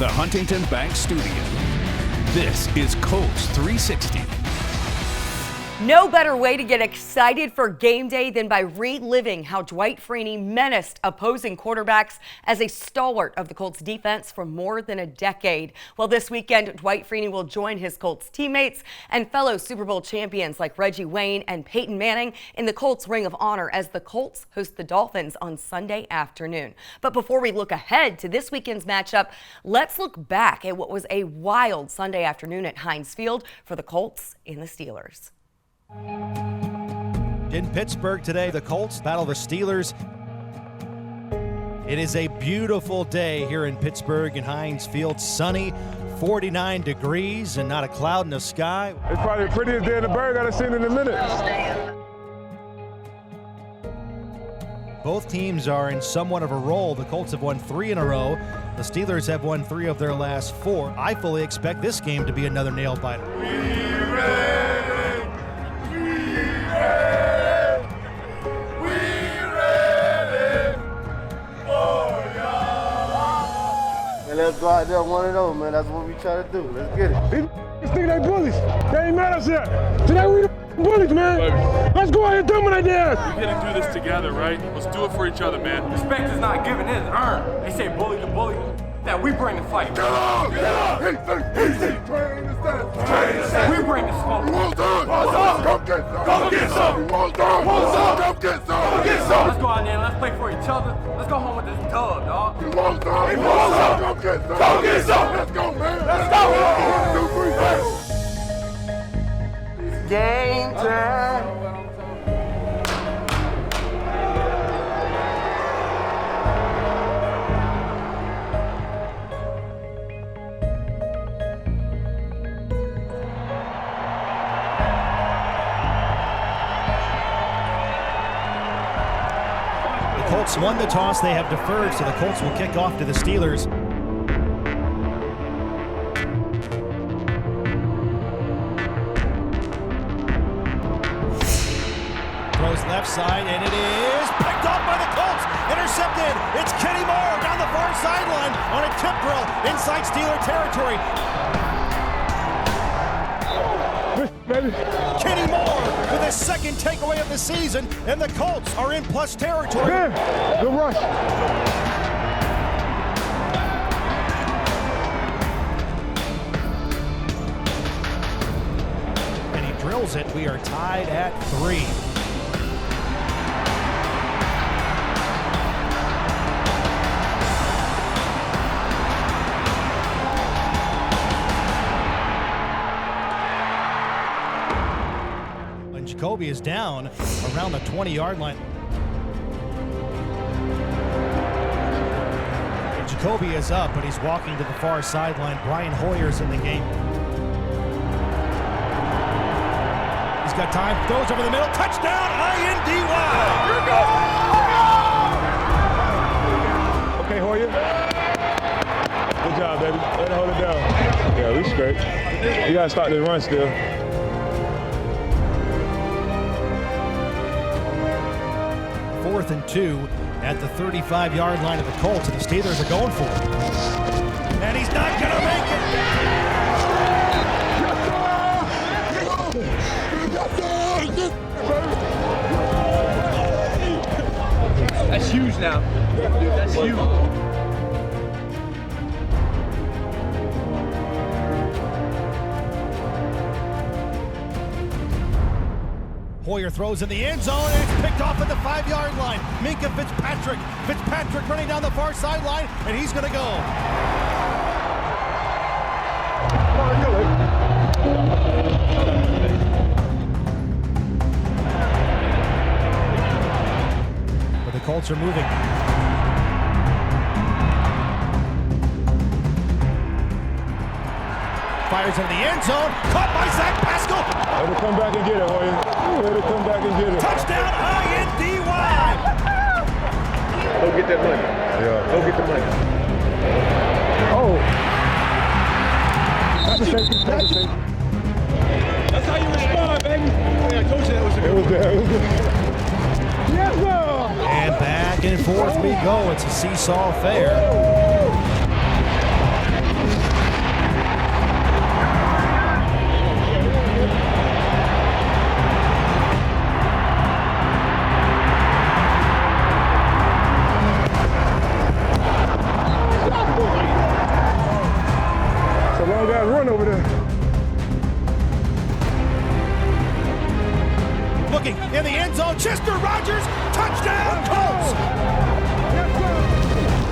the Huntington Bank Studio, this is Colts 360. No better way to get excited for game day than by reliving how Dwight Freeney menaced opposing quarterbacks as a stalwart of the Colts defense for more than a decade. Well, this weekend, Dwight Freeney will join his Colts teammates and fellow Super Bowl champions like Reggie Wayne and Peyton Manning in the Colts Ring of Honor as the Colts host the Dolphins on Sunday afternoon. But before we look ahead to this weekend's matchup, let's look back at what was a wild Sunday afternoon at Heinz Field for the Colts and the Steelers. In Pittsburgh today, the Colts battle the Steelers. It is a beautiful day here in Pittsburgh in Heinz Field. Sunny, 49 degrees, and not a cloud in the sky. It's probably the prettiest day in the burg I've seen in a minute. Both teams are in somewhat of a roll. The Colts have won 3 in a row. The Steelers have won 3 of their last 4. I fully expect this game to be another nail-biter. Let's go out there 1-0, man. That's what we try to do. Let's get it. These think they bullies. They ain't mad at us yet. Today we the bullies, man. Let's go out here dominate their ass. We're gonna do this together, right? Let's do it for each other, man. Respect is not given, it's earned. They say bully to bully. That we bring the fight. Get up! Get up! Easy! Train the stats. We bring the smoke. What's up? What's up? Come get some. Come get some. What's up? What's up? Come get some. Come get some. Let's go out there and let's play for each other. Let's go home with this dub, dog. What's up? What's up? Come get some. Come get some. Let's go, man. Let's go. 1, 2, 3, Game time. Colts won the toss. They have deferred, so the Colts will kick off to the Steelers. Throws left side, and it is picked up by the Colts. Intercepted. It's Kenny Moore down the far sideline on a tip drill inside Steeler territory. Kenny Moore with his second takeaway of the season, and the Colts are in plus territory. Man, good rush. And he drills it. We are tied at 3. Jacoby is down around the 20-yard line. Jacoby is up, but he's walking to the far sideline. Brian Hoyer's in the game. He's got time, throws over the middle, touchdown, INDY! Okay, Hoyer. Good job, baby. Way to hold it down. Yeah, we straight. You gotta start this run still. Fourth and 2 at the 35-yard line of the Colts, and the Steelers are going for it. And he's not going to make it. That's huge now. That's huge. Hoyer throws in the end zone, and it's picked off at the 5-yard line. Minka Fitzpatrick. Fitzpatrick running down the far sideline, and he's going to go. But the Colts are moving. Fires in the end zone, caught by Zach Pascal. Let him come back and get it, Hoyer. Let him come back and get it. Touchdown, INDY. Go get that money. Yeah. Go get the money. Oh. That's a safety. That's a safety. That's how you respond, baby. I told you that was a good one. It was good. Yes, sir. And back and forth we go. It's a seesaw affair. looking in the end zone. Chester Rogers, touchdown Colts!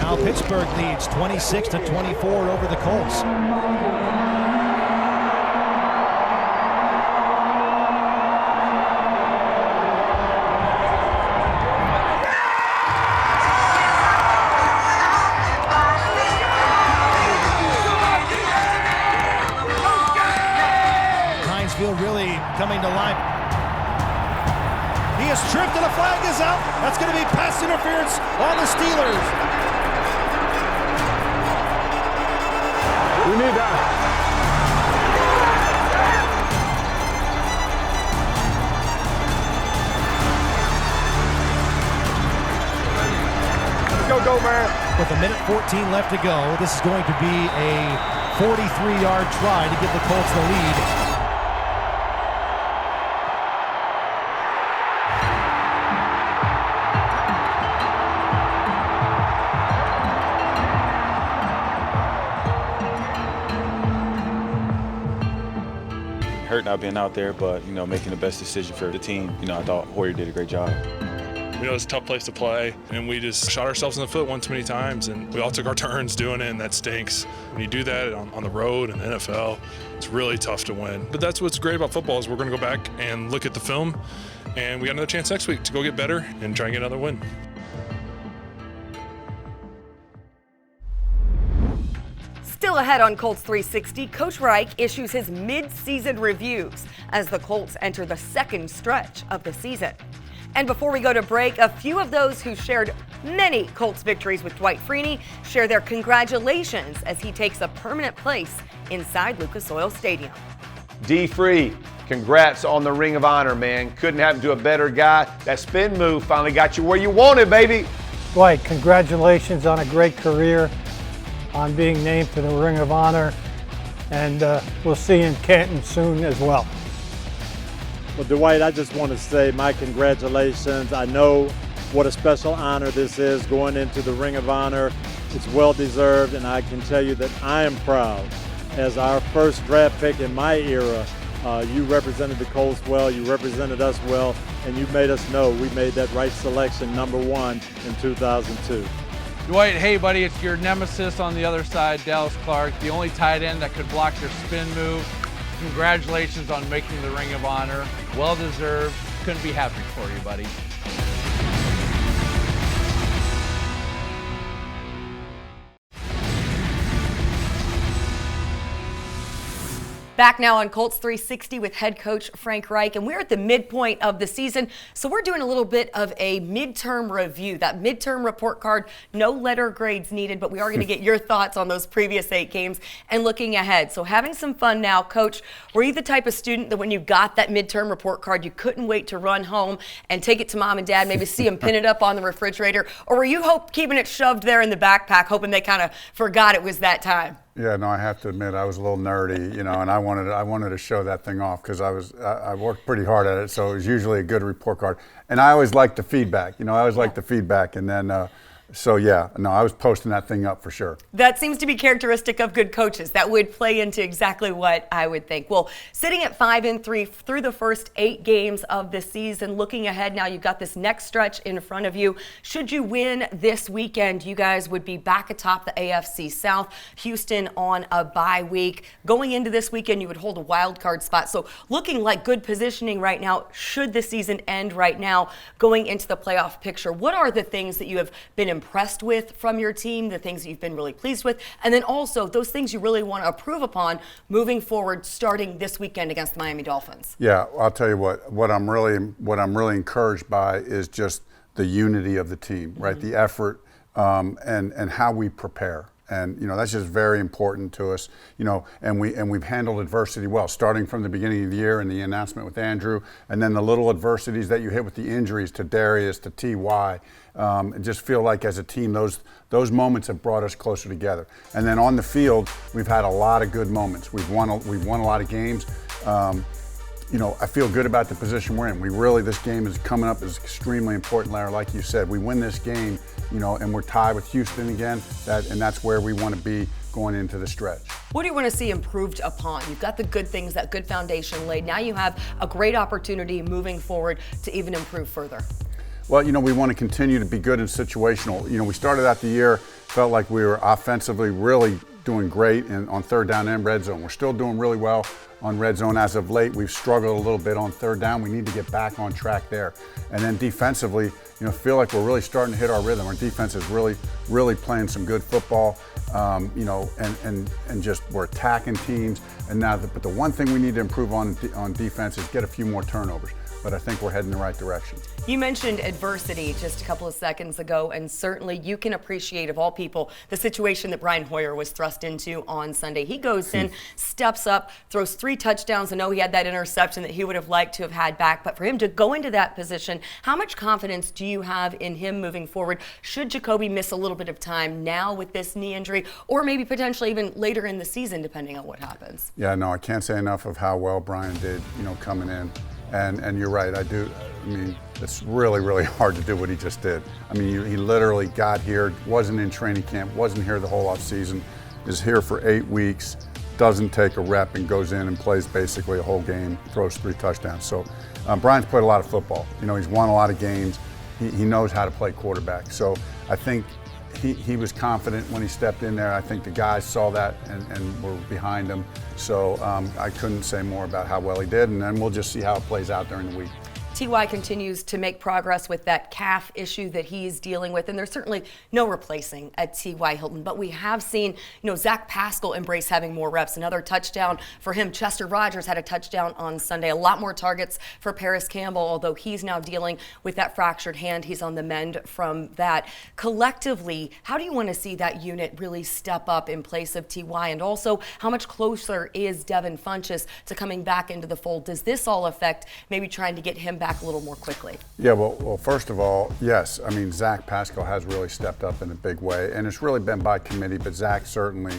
Now Pittsburgh leads 26-24 over the Colts. Really coming to life. He is tripped and a flag is out. That's going to be pass interference on the Steelers. We need that. Let's go, man. With 1:14 left to go, this is going to be a 43-yard try to give the Colts the lead. Hurt not being out there, but, making the best decision for the team. I thought Hoyer did a great job. We know it's a tough place to play, and we just shot ourselves in the foot one too many times, and we all took our turns doing it, and that stinks. When you do that on the road in the NFL, it's really tough to win. But that's what's great about football is we're going to go back and look at the film, and we got another chance next week to go get better and try and get another win. Still ahead on Colts 360, Coach Reich issues his mid-season reviews as the Colts enter the second stretch of the season. And before we go to break, a few of those who shared many Colts victories with Dwight Freeney share their congratulations as he takes a permanent place inside Lucas Oil Stadium. D. Free, congrats on the Ring of Honor, man. Couldn't happen to a better guy. That spin move finally got you where you wanted, baby. Dwight, congratulations on a great career, on being named to the Ring of Honor, and we'll see you in Canton soon as well. Well, Dwight, I just want to say my congratulations. I know what a special honor this is going into the Ring of Honor. It's well deserved, and I can tell you that I am proud. As our first draft pick in my era, you represented the Colts well, you represented us well, and you made us know we made that right selection, #1 in 2002. Dwight, hey buddy, it's your nemesis on the other side, Dallas Clark, the only tight end that could block your spin move. Congratulations on making the Ring of Honor. Well deserved. Couldn't be happier for you, buddy. Back now on Colts 360 with head coach Frank Reich, and we're at the midpoint of the season, so we're doing a little bit of a midterm review. That midterm report card, no letter grades needed, but we are going to get your thoughts on those previous 8 games and looking ahead. So having some fun now. Coach, were you the type of student that when you got that midterm report card, you couldn't wait to run home and take it to mom and dad, maybe see them pin it up on the refrigerator, or were you keeping it shoved there in the backpack, hoping they kind of forgot it was that time? Yeah, no, I have to admit I was a little nerdy, and I wanted to show that thing off because I worked pretty hard at it, so it was usually a good report card. And I always liked the feedback, I always liked the feedback, and then so yeah, no, I was posting that thing up for sure. That seems to be characteristic of good coaches. That would play into exactly what I would think. Well, sitting at 5-3 through the first 8 games of the season, looking ahead now, you've got this next stretch in front of you. Should you win this weekend, you guys would be back atop the AFC South. Houston on a bye week. Going into this weekend, you would hold a wild card spot. So looking like good positioning right now, should the season end right now, going into the playoff picture. What are the things that you have been impressed with from your team, the things that you've been really pleased with, and then also those things you really want to improve upon moving forward starting this weekend against the Miami Dolphins? Yeah, I'll tell you what I'm really encouraged by is just the unity of the team, right? Mm-hmm. The effort and how we prepare. And that's just very important to us. And we've handled adversity well, starting from the beginning of the year and the announcement with Andrew, and then the little adversities that you hit with the injuries to Darius, to Ty. And just feel like as a team, those moments have brought us closer together. And then on the field, we've had a lot of good moments. We've won a lot of games. I feel good about the position we're in. This game is coming up is extremely important, Larry. Like you said, we win this game, and we're tied with Houston again. And that's where we want to be going into the stretch. What do you want to see improved upon? You've got the good things, that good foundation laid. Now you have a great opportunity moving forward to even improve further. Well, we want to continue to be good in situational. We started out the year, felt like we were offensively really doing great on third down and red zone. We're still doing really well on red zone as of late. We've struggled a little bit on third down. We need to get back on track there. And then defensively, feel like we're really starting to hit our rhythm. Our defense is really playing some good football, and just we're attacking teams. And now, but the one thing we need to improve on defense is get a few more turnovers. But I think we're heading in the right direction. You mentioned adversity just a couple of seconds ago, and certainly you can appreciate, of all people, the situation that Brian Hoyer was thrust into on Sunday. He goes in, steps up, throws 3 touchdowns. I know he had that interception that he would have liked to have had back, but for him to go into that position, how much confidence do you have in him moving forward? Should Jacoby miss a little bit of time now with this knee injury, or maybe potentially even later in the season, depending on what happens? Yeah, no, I can't say enough of how well Brian did, coming in. And you're right, I mean, it's really hard to do what he just did. I mean, he literally got here, wasn't in training camp, wasn't here the whole offseason, is here for 8 weeks, doesn't take a rep and goes in and plays basically a whole game, throws 3 touchdowns. So Brian's played a lot of football. He's won a lot of games. He knows how to play quarterback. So I think he was confident when he stepped in there. I think the guys saw that and were behind him. So I couldn't say more about how well he did, and then we'll just see how it plays out during the week. T.Y. continues to make progress with that calf issue that he's dealing with, and there's certainly no replacing at T.Y. Hilton. But we have seen, Zach Pascal embrace having more reps. Another touchdown for him. Chester Rogers had a touchdown on Sunday. A lot more targets for Paris Campbell, although he's now dealing with that fractured hand. He's on the mend from that. Collectively, how do you want to see that unit really step up in place of T.Y.? And also, how much closer is Devin Funchess to coming back into the fold? Does this all affect maybe trying to get him back a little more quickly? Yeah, well, first of all, yes. I mean, Zach Pascal has really stepped up in a big way, and it's really been by committee, but Zach certainly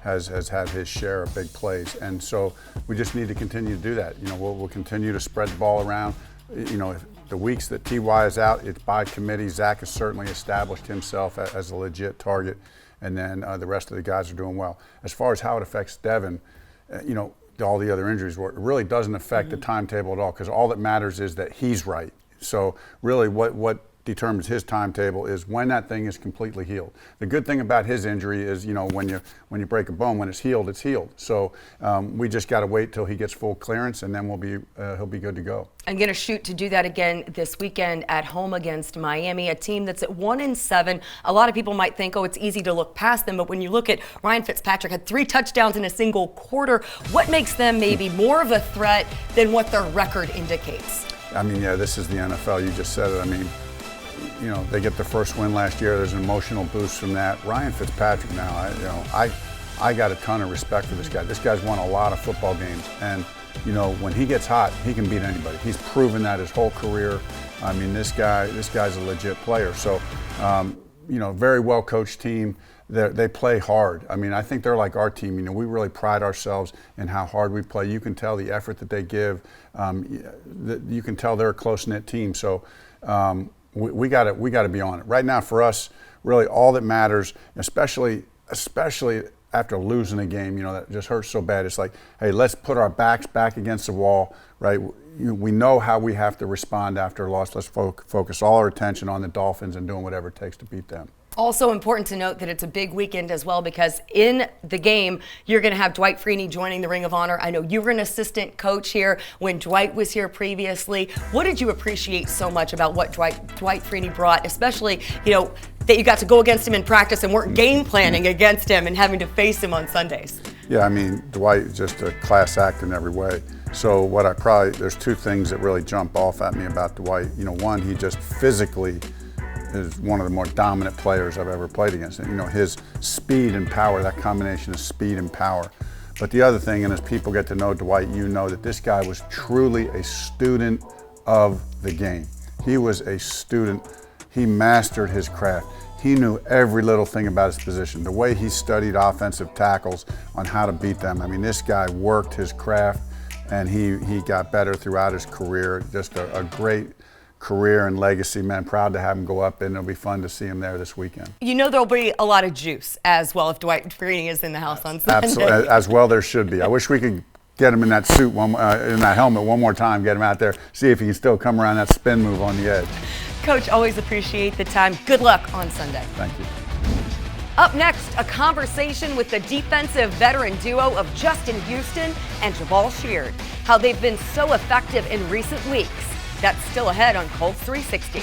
has had his share of big plays, and so we just need to continue to do that. We'll continue to spread the ball around. The weeks that T.Y. is out, it's by committee. Zach has certainly established himself as a legit target, and then the rest of the guys are doing well. As far as how it affects Devin, all the other injuries, it really doesn't affect the timetable at all, because all that matters is that he's right. So really what determines his timetable is when that thing is completely healed. The good thing about his injury is, when you break a bone, when it's healed, it's healed. So we just got to wait till he gets full clearance, and then he'll be good to go. I'm going to shoot to do that again this weekend at home against Miami, a team that's at 1-7. A lot of people might think, it's easy to look past them, but when you look at Ryan Fitzpatrick had 3 touchdowns in a single quarter, what makes them maybe more of a threat than what their record indicates? I mean, yeah, this is the NFL. You just said it. I mean, they get their first win last year. There's an emotional boost from that. Ryan Fitzpatrick now, I got a ton of respect for this guy. This guy's won a lot of football games, and when he gets hot, he can beat anybody. He's proven that his whole career. I mean, this guy's a legit player. So, very well coached team. They play hard. I mean, I think they're like our team. We really pride ourselves in how hard we play. You can tell the effort that they give. You can tell they're a close-knit team. So we got to be on it. Right now, for us, really all that matters, especially after losing a game, that just hurts so bad. It's like, hey, let's put our backs back against the wall, right? We know how we have to respond after a loss. Let's focus all our attention on the Dolphins and doing whatever it takes to beat them. Also important to note that it's a big weekend as well, because in the game, you're going to have Dwight Freeney joining the Ring of Honor. I know you were an assistant coach here when Dwight was here previously. What did you appreciate so much about what Dwight Freeney brought, especially, that you got to go against him in practice and weren't game planning against him and having to face him on Sundays? Yeah, I mean, Dwight is just a class act in every way. So there's 2 things that really jump off at me about Dwight. One, he just physically is one of the more dominant players I've ever played against. His speed and power, that combination of speed and power. But the other thing, and as people get to know Dwight, that this guy was truly a student of the game. He was a student. He mastered his craft. He knew every little thing about his position. The way he studied offensive tackles on how to beat them. I mean, this guy worked his craft, and he got better throughout his career. Just a great career and legacy, man. Proud to have him go up, and it'll be fun to see him there this weekend. You know there'll be a lot of juice as well if Dwight Freeney is in the house on Sunday. Absolutely, as well there should be. I wish we could get him in that suit, in that helmet one more time, get him out there, see if he can still come around that spin move on the edge. Coach, always appreciate the time. Good luck on Sunday. Thank you. Up next, a conversation with the defensive veteran duo of Justin Houston and Jabaal Sheard. How they've been so effective in recent weeks. That's still ahead on Colts 360.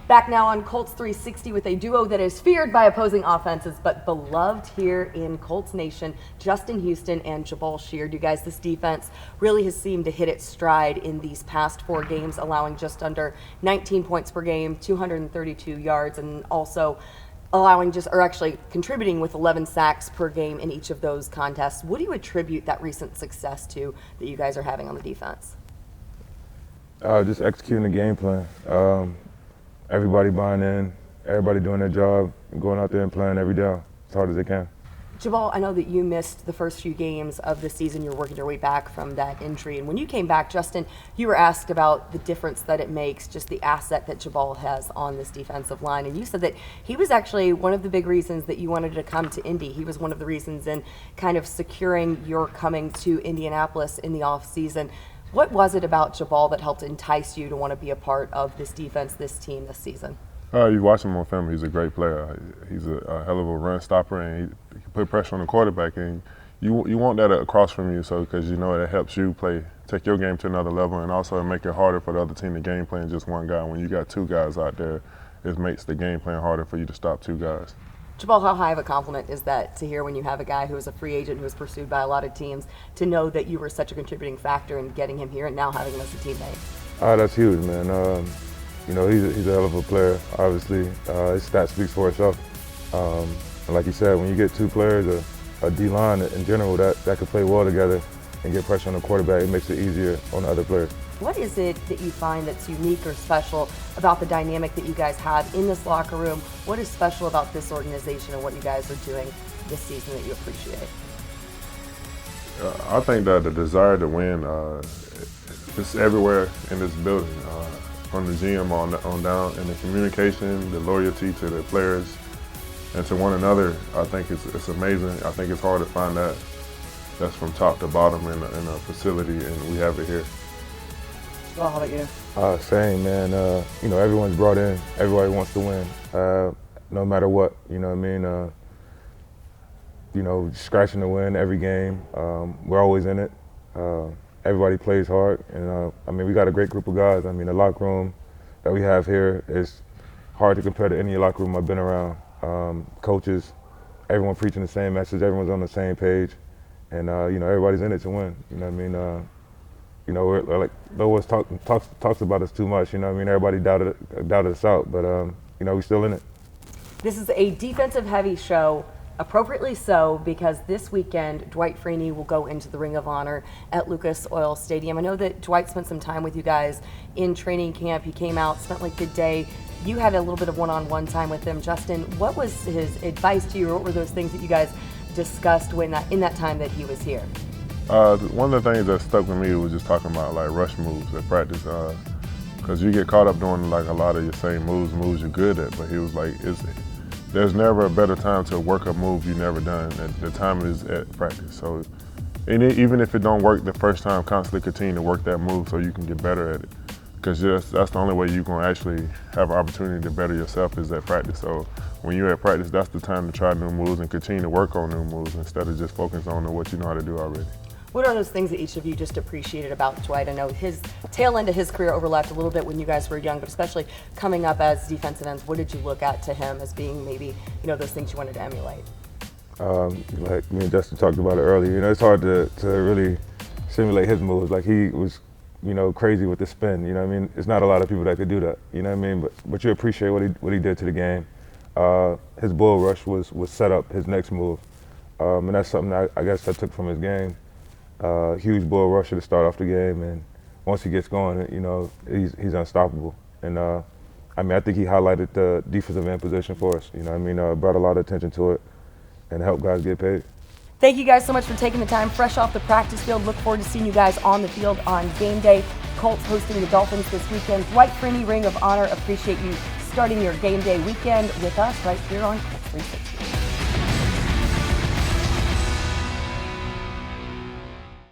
Back now on Colts 360 with a duo that is feared by opposing offenses but beloved here in Colts Nation, Justin Houston and Jabaal Sheard. You guys, this defense really has seemed to hit its stride in these past 4 games, allowing just under 19 points per game, 232 yards, and also actually contributing with 11 sacks per game in each of those contests. What do you attribute that recent success to that you guys are having on the defense? Just executing the game plan. Everybody buying in, everybody doing their job, and going out there and playing every down as hard as they can. Jabaal, I know that you missed the first few games of the season. You're working your way back from that injury. And when you came back, Justin, you were asked about the difference that it makes, just the asset that Jabaal has on this defensive line. And you said that he was actually one of the big reasons that you wanted to come to Indy. He was one of the reasons in kind of securing your coming to Indianapolis in the offseason. What was it about Jabaal that helped entice you to want to be a part of this defense, this team this season? You watch him on film, he's a great player. He's a hell of a run stopper, and he can put pressure on the quarterback. And you want that across from you, so because you know it helps you take your game to another level, and also make it harder for the other team to game plan just one guy. When you got 2 guys out there, it makes the game plan harder for you to stop 2 guys. Jabaal, how high of a compliment is that to hear when you have a guy who is a free agent who was pursued by a lot of teams, to know that you were such a contributing factor in getting him here and now having him as a teammate? That's huge, man. You know, he's a hell of a player, obviously. His stats speaks for itself. And like you said, when you get 2 players, a D-line in general, that can play well together and get pressure on the quarterback, it makes it easier on the other players. What is it that you find that's unique or special about the dynamic that you guys have in this locker room? What is special about this organization and what you guys are doing this season that you appreciate? I think that the desire to win is everywhere in this building, from the GM on down, and the communication, the loyalty to the players and to one another. I think it's amazing. I think it's hard to find that. That's from top to bottom in a facility, and we have it here. Well, how about you? Same, man. You know, everyone's brought in. Everybody wants to win, no matter what. You know what I mean? You know, scratching to win every game. We're always in it. Everybody plays hard, and I mean, we got a great group of guys. I mean, the locker room that we have here is hard to compare to any locker room I've been around. Coaches, everyone preaching the same message. Everyone's on the same page, and you know, everybody's in it to win. You know what I mean? You know, we're like no one talks about us too much. You know what I mean? Everybody doubted us out, but you know, we're still in it. This is a defensive-heavy show, appropriately so, because this weekend Dwight Freeney will go into the Ring of Honor at Lucas Oil Stadium. I know that Dwight spent some time with you guys in training camp. He came out, spent like the day. You had a little bit of one-on-one time with him. Justin, what was his advice to you, or what were those things that you guys discussed in that time that he was here? One of the things that stuck with me was just talking about like rush moves at practice, because you get caught up doing like a lot of your same moves you're good at. But he was like, there's never a better time to work a move you've never done. The time is at practice. So, and even if it don't work the first time, constantly continue to work that move so you can get better at it. Because that's the only way you're gonna actually have an opportunity to better yourself is at practice. So when you're at practice, that's the time to try new moves and continue to work on new moves instead of just focus on what you know how to do already. What are those things that each of you just appreciated about Dwight? I know his tail end of his career overlapped a little bit when you guys were young, but especially coming up as defensive ends, what did you look at to him as being maybe, you know, those things you wanted to emulate? Like me and Justin talked about it earlier, you know, it's hard to really simulate his moves. Like he was, you know, crazy with the spin, you know what I mean? It's not a lot of people that could do that, you know what I mean? But you appreciate what he did to the game. His bull rush was set up his next move, and that's something I guess I took from his game. Huge bull rusher to start off the game, and once he gets going, you know, he's unstoppable. And I mean, I think he highlighted the defensive end position for us. You know, what I mean, brought a lot of attention to it, and help guys get paid. Thank you guys so much for taking the time fresh off the practice field. Look forward to seeing you guys on the field on game day. Colts hosting the Dolphins this weekend. Dwight Freeney, Ring of Honor. Appreciate you starting your game day weekend with us right here on Colts 360.